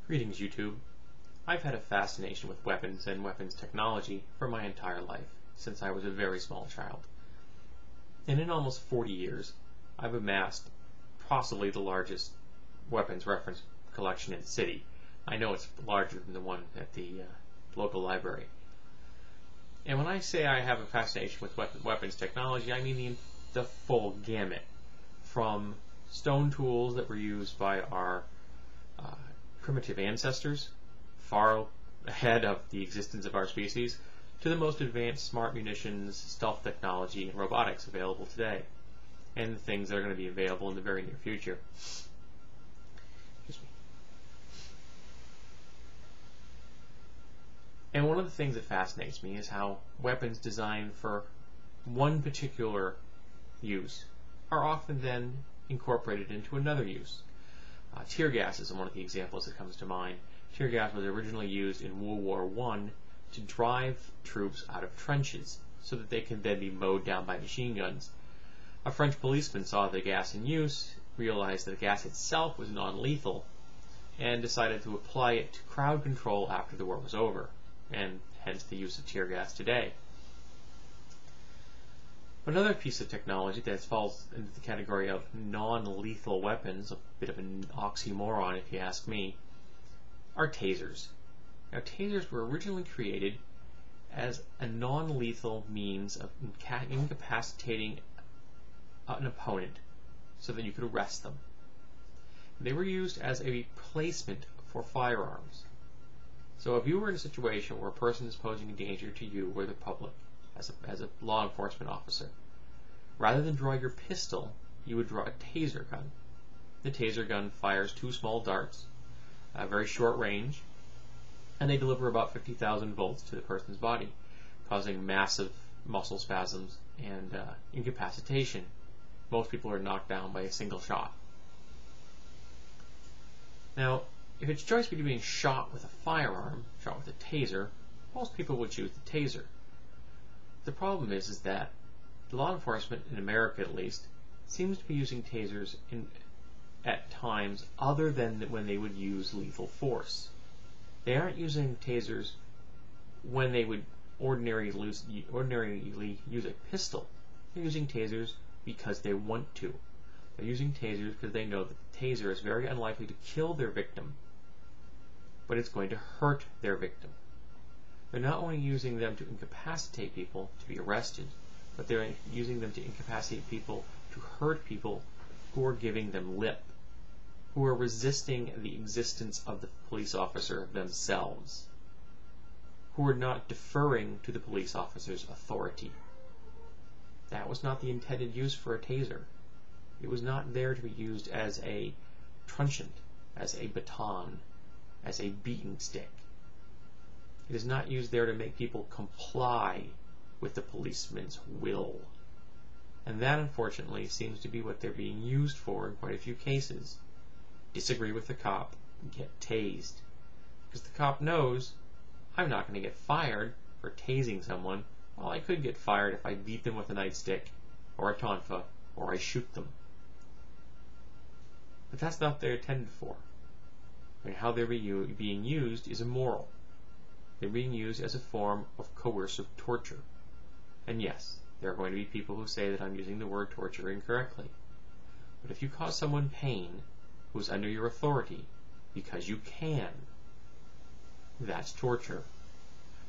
Greetings, YouTube. I've had a fascination with weapons and weapons technology for my entire life, since I was a very small child. And in almost 40 years, I've amassed possibly the largest weapons reference collection in the city. I know it's larger than the one at the local library. And when I say I have a fascination with weapons technology, I mean the full gamut, from stone tools that were used by our primitive ancestors, far ahead of the existence of our species, to the most advanced smart munitions, stealth technology, and robotics available today, and the things that are going to be available in the very near future. Excuse me. And one of the things that fascinates me is how weapons designed for one particular use are often then incorporated into another use. Tear gas is one of the examples that comes to mind. Tear gas was originally used in World War I to drive troops out of trenches so that they could then be mowed down by machine guns. A French policeman saw the gas in use, realized that the gas itself was non-lethal, and decided to apply it to crowd control after the war was over, and hence the use of tear gas today. Another piece of technology that falls into the category of non-lethal weapons, a bit of an oxymoron if you ask me, are tasers. Now, tasers were originally created as a non-lethal means of incapacitating an opponent so that you could arrest them. They were used as a replacement for firearms. So if you were in a situation where a person is posing a danger to you or the public, as a law enforcement officer, rather than draw your pistol, you would draw a taser gun. The taser gun fires two small darts, a very short range, and they deliver about 50,000 volts to the person's body, causing massive muscle spasms and incapacitation. Most people are knocked down by a single shot. Now, if it's choice between being shot with a firearm, shot with a taser, most people would choose the taser. The problem is that law enforcement, in America at least, seems to be using tasers at times other than when they would use lethal force. They aren't using tasers when they would ordinarily use a pistol. They're using tasers because they want to. They're using tasers because they know that the taser is very unlikely to kill their victim, but it's going to hurt their victim. They're not only using them to incapacitate people to be arrested, but they're using them to incapacitate people to hurt people who are giving them lip, who are resisting the existence of the police officer themselves, who are not deferring to the police officer's authority. That was not the intended use for a taser. It was not there to be used as a truncheon, as a baton, as a beating stick. It is not used there to make people comply with the policeman's will. And that, unfortunately, seems to be what they're being used for in quite a few cases. Disagree with the cop, get tased. Because the cop knows, I'm not going to get fired for tasing someone. Well, I could get fired if I beat them with a nightstick, or a tonfa, or I shoot them. But that's not what they're intended for. I mean, how they're being used is immoral. They're being used as a form of coercive torture. And yes, there are going to be people who say that I'm using the word torture incorrectly. But if you cause someone pain who's under your authority because you can, that's torture.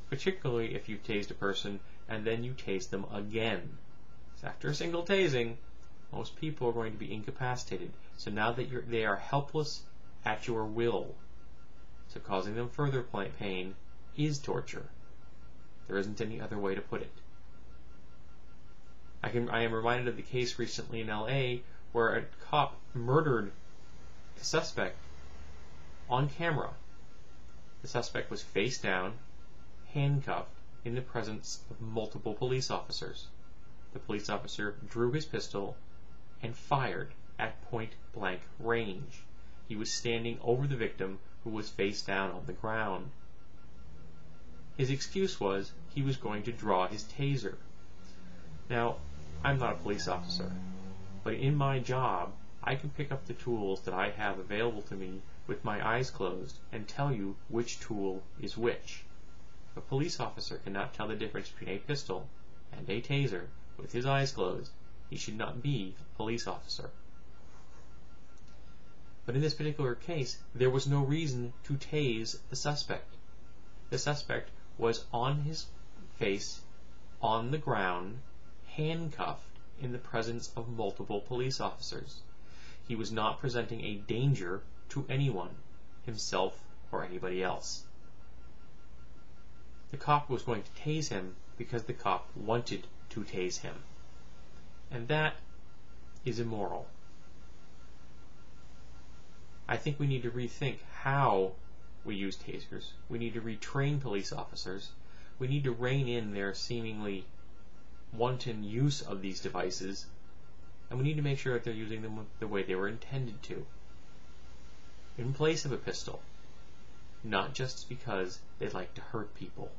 Particularly if you tased a person and then you tase them again. So after a single tasing, most people are going to be incapacitated. So now that they are helpless at your will, so causing them further pain is torture. There isn't any other way to put it. I am reminded of the case recently in LA where a cop murdered a suspect on camera. The suspect was face down, handcuffed, in the presence of multiple police officers. The police officer drew his pistol and fired at point-blank range. He was standing over the victim, who was face down on the ground. His excuse was he was going to draw his taser. Now, I'm not a police officer, but in my job, I can pick up the tools that I have available to me with my eyes closed and tell you which tool is which. If a police officer cannot tell the difference between a pistol and a taser with his eyes closed, he should not be a police officer. But in this particular case, there was no reason to tase the suspect. The suspect was on his face, on the ground, handcuffed in the presence of multiple police officers. He was not presenting a danger to anyone, himself or anybody else. The cop was going to tase him because the cop wanted to tase him. And that is immoral. I think we need to rethink how we use tasers. We need to retrain police officers. We need to rein in their seemingly wanton use of these devices, and we need to make sure that they're using them the way they were intended to, in place of a pistol, not just because they like to hurt people.